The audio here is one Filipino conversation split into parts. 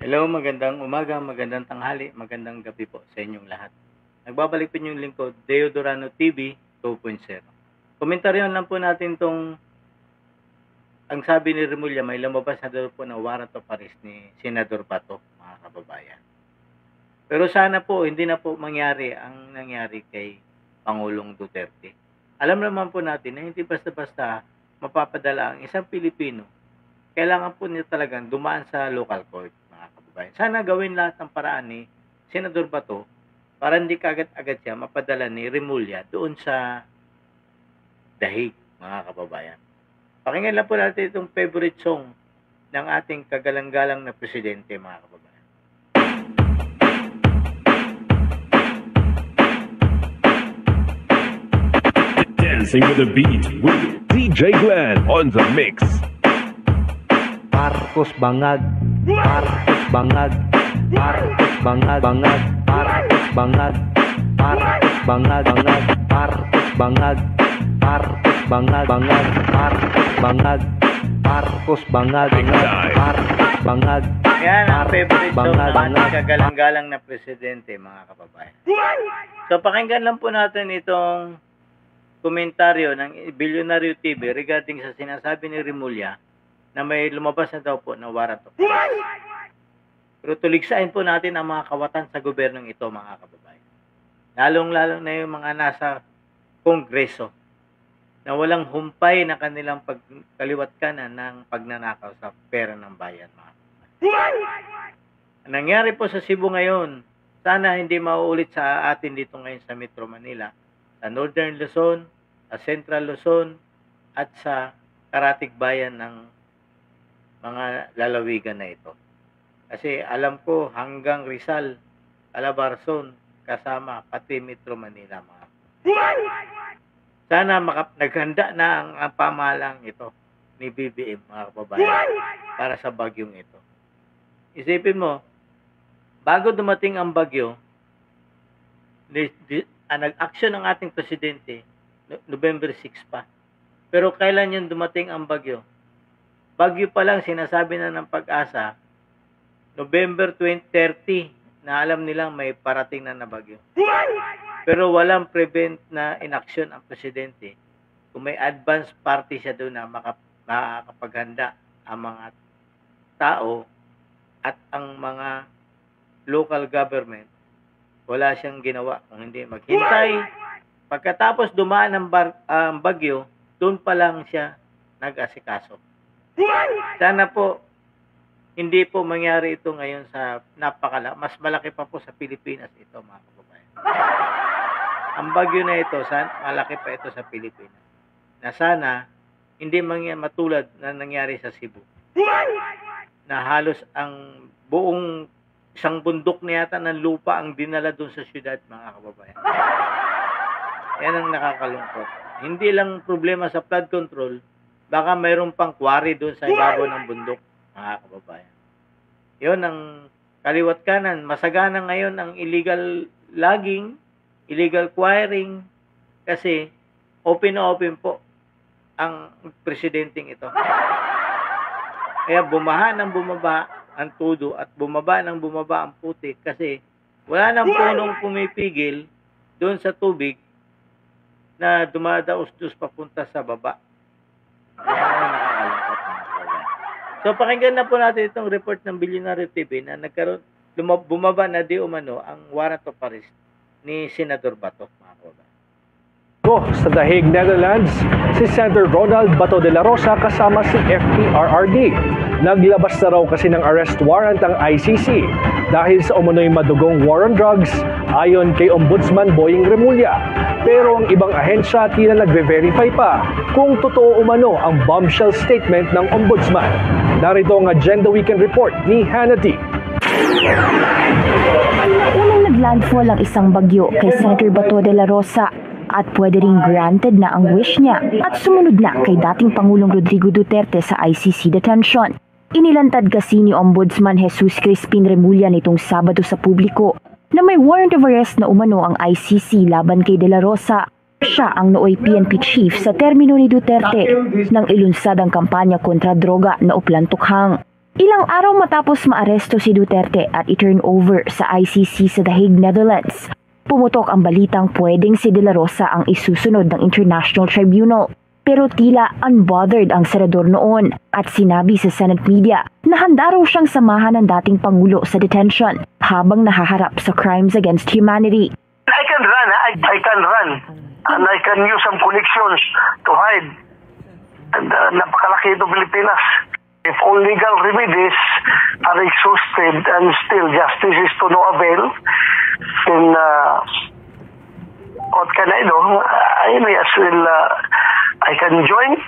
Hello, magandang umaga, magandang tanghali, magandang gabi po sa inyong lahat. Nagbabalik po yung lingkod, Deo Durano TV 2.0. Komentaryon lang po natin tong ang sabi ni Remulla, may lumabas na daw po na warrant of arrest ni Senador Bato, mga kababayan. Pero sana po, hindi na po mangyari ang nangyari kay Pangulong Duterte. Alam naman po natin na hindi basta-basta mapapadala ang isang Pilipino. Kailangan po niya talagang dumaan sa local court, mga kababayan. Sana gawin lahat ng paraan ni Senador Bato para hindi kaagad-agad siya mapadala ni Remulla doon sa dahig, mga kababayan. Pakinggan lang po natin itong favorite song ng ating kagalang-galang na presidente, mga kababayan. Dancing with the beat with DJ Glenn on the mix. Marcos bangag, Marcos bangag, Marcos bangag, bangag, Marcos bangag, Marcos bangag, bangag, Marcos bangag, Marcos bangag, bangag, Marcos bangag, Marcos bangag, Marcos bangag. Yan ang favorite song ng ating kagalang-galang na presidente, mga kababayan. So pakinggan lang po natin itong komentaryo ng Bilyonaryo TV regarding sa sinasabi ni Remulla na may lumabas na daw po na warrant of arrest. Pero tuligsain po natin ang mga kawatan sa gobyernong ito, mga kababayan. Lalong-lalo na yung mga nasa kongreso na walang humpay na kanilang pagkaliwat kanan ng pagnanakaw sa pera ng bayan, mga kababayan. Ang nangyari po sa Cebu ngayon, sana hindi mauulit sa atin dito ngayon sa Metro Manila, sa Northern Luzon, sa Central Luzon, at sa karatig bayan ng mga lalawigan na ito. Kasi alam ko hanggang Rizal, Calabarzon, kasama pati Metro Manila, mga. Sana naghanda na ang pamahalang ito ni BBM, mga kababayan, para sa bagyong ito. Isipin mo, bago dumating ang bagyo, nag-action ng ating presidente November 6 pa. Pero kailan yun dumating ang bagyo? Bagyo pa lang sinasabi na ng Pag-asa, November 2030 na alam nilang may parating na bagyo. Pero walang prevent na inaksyon ang presidente. Kung may advance party siya doon na makakapaghanda ang mga tao at ang mga local government, wala siyang ginawa kung hindi maghintay. Pagkatapos dumaan ang bagyo, doon pa lang siya nag-asikaso. Sana po hindi po mangyari ito ngayon sa mas malaki pa po sa Pilipinas ito, mga kababayan. Ang bagyo na ito, malaki pa ito sa Pilipinas. Na sana hindi matulad na nangyari sa Cebu. Na halos ang buong isang bundok na yata ng lupa ang dinala doon sa syudad, mga kababayan. Yan ang nakakalungkot. Hindi lang problema sa flood control, baka mayroon pang quarry doon sa ibabaw ng bundok, mga kababayan. Yun ang kaliwat kanan. Masagana ngayon ang illegal logging, illegal quarrying, kasi open na open po ang presidenteng ito. Kaya bumaha ng bumaba ang tudo at bumaba ng bumaba ang putik kasi wala nang punong pumipigil doon sa tubig na dumadaos-dos papunta sa baba. Kaya nakakalungkot, mga kababayan. So pakinggan na po natin itong report ng Bilyonaryo TV na bumaba na di umano ang warrant of arrest ni Senador Bato, mga kababayan. Sa The Hague, Netherlands, si Senator Ronald Bato de la Rosa kasama si FPRRD. Naglabas na raw kasi ng arrest warrant ang ICC dahil sa umano'y madugong war on drugs ayon kay Ombudsman Boying Remulla. Pero ang ibang ahensya tila nagve-verify pa kung totoo umano ang bombshell statement ng Ombudsman. Narito ang Agenda Weekend Report ni Hannah D. Unang naglandfall ang isang bagyo kay Senator Bato de la Rosa at pwede ring granted na ang wish niya at sumunod na kay dating Pangulong Rodrigo Duterte sa ICC detention. Inilantad kasi ni Ombudsman Jesus Crispin Remulla nitong Sabado sa publiko na may warrant of arrest na umano ang ICC laban kay De La Rosa. Siya ang nooy PNP chief sa termino ni Duterte nang ilunsad ang kampanya kontra droga na uplan tukhang. Ilang araw matapos maaresto si Duterte at i-turn over sa ICC sa The Hague, Netherlands, pumutok ang balitang pwedeng si De La Rosa ang isusunod ng International Tribunal. Pero tila unbothered ang senador noon at sinabi sa Senate media na handa raw siyang samahan ng dating Pangulo sa detention habang nahaharap sa crimes against humanity. I can run, I can run. And I can use some connections to hide. And napakalaki ito Pilipinas. If all legal remedies are exhausted and still justice is to no avail, then what can I do? I may as well, I can join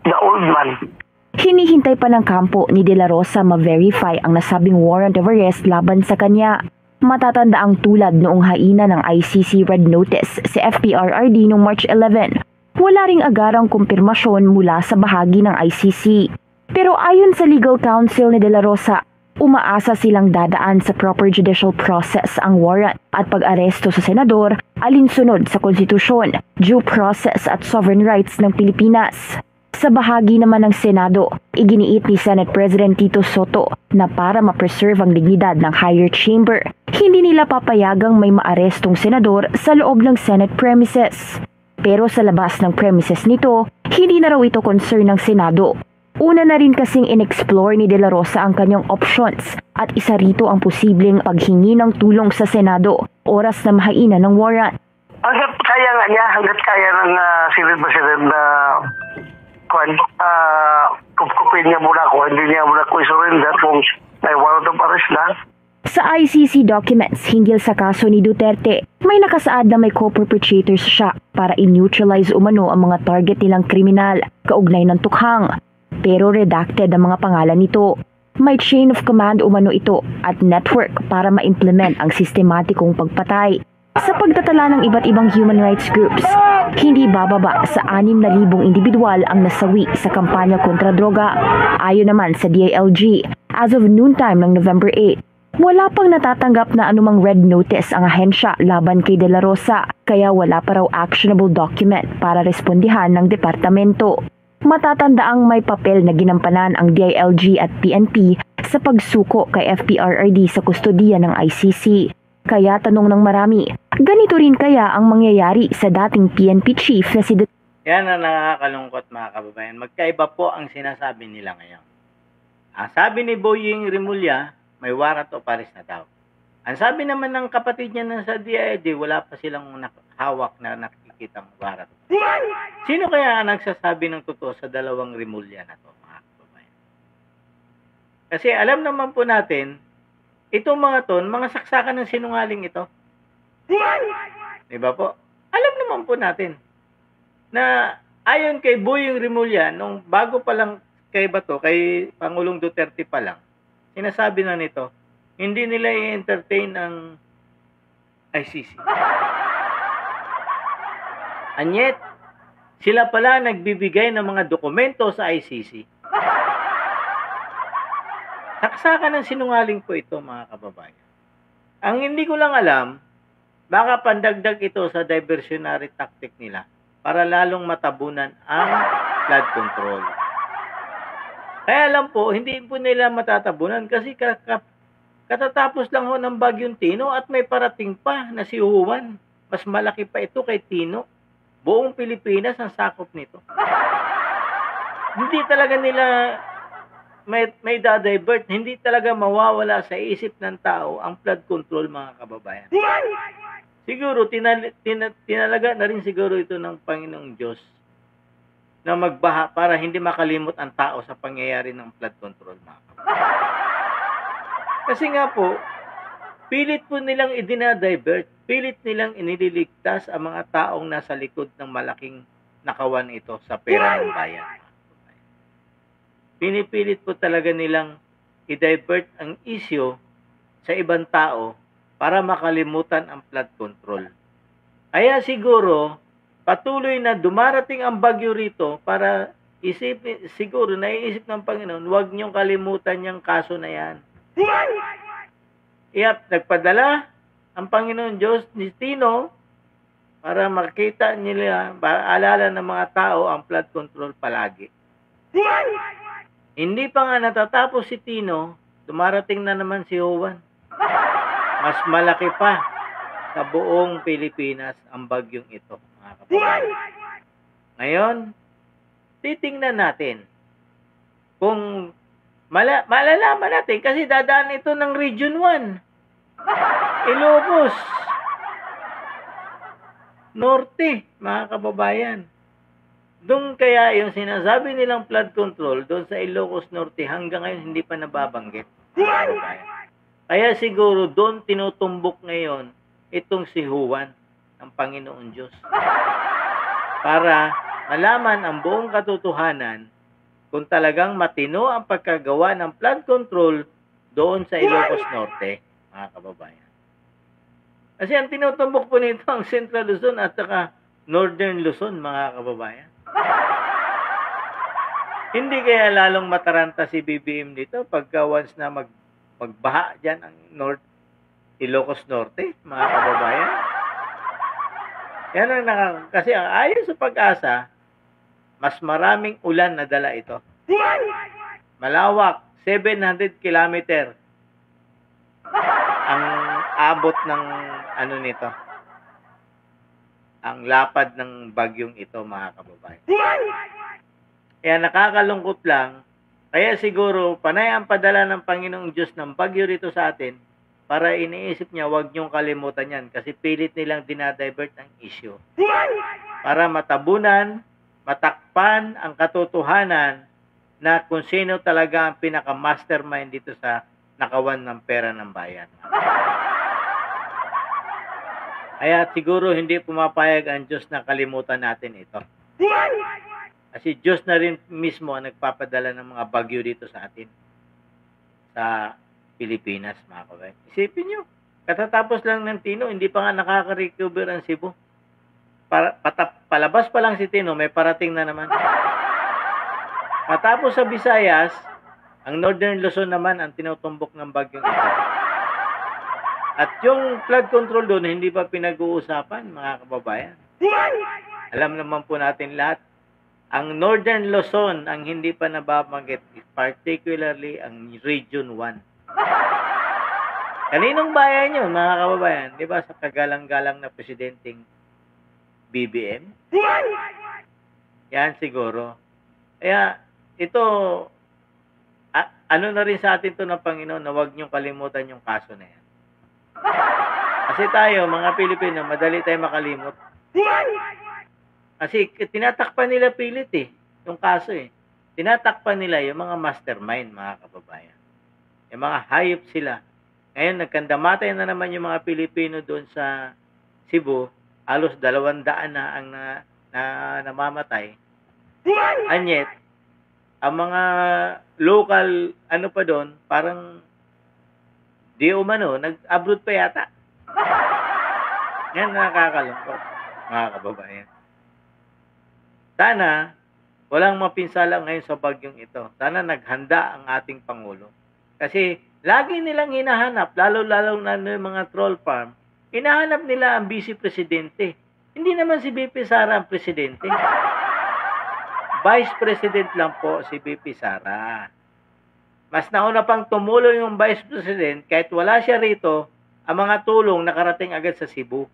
the old man. Hinihintay pa ng kampo ni De La Rosa ma-verify ang nasabing warrant of arrest laban sa kanya. Matatanda ang tulad noong haina ng ICC Red Notice sa FPRRD noong March 11. Wala ring agarang kumpirmasyon mula sa bahagi ng ICC. Pero ayon sa legal counsel ni De La Rosa, umaasa silang dadaan sa proper judicial process ang warrant at pag-aresto sa senador alinsunod sa konstitusyon, due process at sovereign rights ng Pilipinas. Sa bahagi naman ng Senado, iginiit ni Senate President Tito Soto na para ma-preserve ang dignidad ng higher chamber, hindi nila papayagang may maarestong senador sa loob ng Senate premises. Pero sa labas ng premises nito, hindi na raw ito concern ng Senado. Una na rin kasing in-explore ni De La Rosa ang kanyang options at isa rito ang posibleng paghingi ng tulong sa Senado oras na mahainan ng warrant. Hanggat kaya nga niya, hanggat kaya ng Senate President na kupkupin niya muna ako, hindi niya muna ko i-surrender kung may warrant of arrest na. Sa ICC documents hinggil sa kaso ni Duterte, may nakasaad na may co-perpetrators siya para i-neutralize umano ang mga target nilang kriminal kaugnay ng tukhang. Pero redacted ang mga pangalan nito. May chain of command umano ito at network para ma-implement ang sistematikong pagpatay. Sa pagtatala ng iba't ibang human rights groups, hindi bababa sa 6,000 individual ang nasawi sa kampanya kontra droga. Ayon naman sa DILG, as of noontime ng November 8, wala pang natatanggap na anumang red notice ang ahensya laban kay De La Rosa, kaya wala pa raw actionable document para respondihan ng departamento. Matatandaang may papel na ginampanan ang DILG at PNP sa pagsuko kay FPRRD sa kustodiya ng ICC. Kaya tanong ng marami, ganito rin kaya ang mangyayari sa dating PNP chief na si Duterte? Yan ang nakakalungkot mga kababayan. Magkaiba po ang sinasabi nila ngayon. Ang sabi ni Boying Rimulya, may warrant of arrest na daw. Ang sabi naman ng kapatid niya na sa DILG, wala pa silang hawak na nakikitang warrant. Sino kaya ang nagsasabi ng totoo sa dalawang Rimulya na to, mga kababayan? Kasi alam naman po natin, itong mga to, mga saksakan ng sinungaling ito. Diba po? Alam naman po natin na ayon kay Boying Rimulya, nung bago pa lang kay Bato, kay Pangulong Duterte pa lang, sinasabi na nito, hindi nila i-entertain ang ICC. And yet, sila pala nagbibigay ng mga dokumento sa ICC. Saksakan ng sinungaling po ito, mga kababayan. Ang hindi ko lang alam, baka pandagdag ito sa diversionary tactic nila para lalong matabunan ang flood control. Kaya lang po, hindi po nila matatabunan kasi katatapos lang ho ng Bagyong Tino at may parating pa na si Juan. Mas malaki pa ito kay Tino. Buong Pilipinas ang sakop nito. Hindi talaga nila may da-divert. Hindi talaga mawawala sa isip ng tao ang flood control, mga kababayan. Siguro, tinalaga na rin siguro ito ng Panginoong Diyos na magbaha para hindi makalimot ang tao sa pangyayari ng flood control, mga kababayan. Kasi nga po, pilit po nilang idinadivert, pilit nilang inililigtas ang mga taong nasa likod ng malaking nakawan ito sa pera ng bayan. Pinipilit po talaga nilang i-divert ang issue sa ibang tao para makalimutan ang flood control. Kaya siguro, patuloy na dumarating ang bagyo rito para siguro naiisip ng Panginoon, huwag niyong kalimutan yung kaso na yan. Nagpadala ang Panginoon Diyos ni Tino para makita nila, alala ng mga tao ang flood control palagi. Hindi pa nga natatapos si Tino, dumarating na naman si Juan. Mas malaki pa sa buong Pilipinas ang bagyong ito, mga kababayan. Ngayon, titingnan natin kung malalaman natin kasi dadaan ito ng Region 1. Ilocos Norte, mga kababayan. Doon kaya yung sinasabi nilang flood control doon sa Ilocos Norte hanggang ngayon hindi pa nababanggit. Kaya siguro doon tinutumbok ngayon itong si Juan ng Panginoon Diyos. Para malaman ang buong katotohanan kung talagang matino ang pagkagawa ng flood control doon sa Ilocos Norte, mga kababayan. Kasi ang tinutumbok po nito ang Central Luzon at saka Northern Luzon, mga kababayan. Hindi kaya lalong mataranta si BBM dito pagka once na magbaha dyan ang Ilocos Norte, mga kababayan. Yan ang kasi ang ayon sa Pag-asa, mas maraming ulan na dala ito. Malawak, 700 kilometer ang abot ng nito. Ang lapad ng bagyong ito, mga kababayan. Kaya nakakalungkot lang, kaya siguro panay ang padala ng Panginoong Diyos ng bagyo rito sa atin para iniisip niya huwag niyong kalimutan yan kasi pilit nilang dinadivert ang issue. Para matabunan, matakpan ang katotohanan na kung sino talaga ang pinaka-mastermind dito sa nakawan ng pera ng bayan. Kaya siguro hindi pumapayag ang Diyos na kalimutan natin ito. Kasi Diyos na rin mismo ang nagpapadala ng mga bagyo dito sa atin. Sa Pilipinas, mga kabayan. Isipin nyo, katatapos lang ng Tino, hindi pa nga nakaka-recover ang Cebu. Palabas pa lang si Tino, may parating na naman. Matapos sa Visayas, ang Northern Luzon naman ang tinutumbok ng bagyong ito. At yung flood control doon, hindi pa pinag-uusapan, mga kababayan. Alam naman po natin lahat, ang Northern Luzon ang hindi pa nababanggit, particularly ang Region 1. Kaninong bayan yun, mga kababayan? Di ba sa kagalang-galang na presidenteng BBM? Yan siguro. Kaya ito, ano na rin sa atin to ng Panginoon na huwag niyong kalimutan yung kaso na yan. Kasi tayo, mga Pilipino, madali tayo makalimot. Kasi tinatakpan nila pilit yung kaso Tinatakpan nila yung mga mastermind, mga kababayan. Yung mga hayop sila. Ngayon, nagkandamatay na naman yung mga Pilipino doon sa Cebu. Halos 200 na ang namamatay. Anyet, ang mga local, pa doon, parang di umano, nag-abroad pa yata. Yan nakakalungkot, mga kababayan. Sana, walang mapinsala ngayon sa bagyong ito. Sana naghanda ang ating Pangulo. Kasi, lagi nilang hinahanap, lalo-lalo na yung mga troll farm, hinahanap nila ang Vice Presidente. Hindi naman si BP Sara ang Presidente. Vice President lang po si BP Sara. Mas nauna pang tumulong yung Vice President, kahit wala siya rito, ang mga tulong nakarating agad sa Cebu.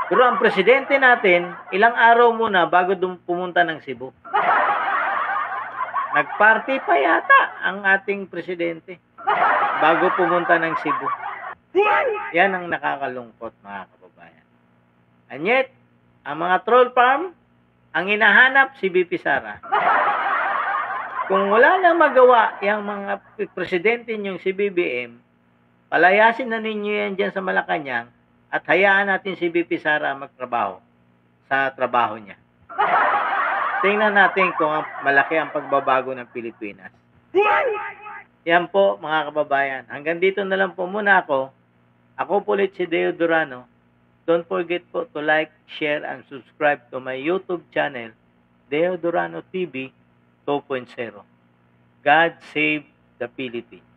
Pero ang presidente natin, ilang araw muna bago pumunta ng Cebu. Nagparty pa yata ang ating presidente bago pumunta ng Cebu. Yan ang nakakalungkot, mga kababayan. And yet, ang mga troll farm, ang hinahanap si BP Sara. Kung wala nang magawa yung mga presidente niyong si BBM, palayasin na ninyo yan dyan sa Malacanang at hayaan natin si BP Sara magtrabaho sa trabaho niya. Tingnan natin kung malaki ang pagbabago ng Pilipinas. Yan po, mga kababayan. Hanggang dito na lang po muna ako. Ako po ulit si Deo Durano. Don't forget po to like, share, and subscribe to my YouTube channel, Deo Durano TV 2.0. God save the Philippines.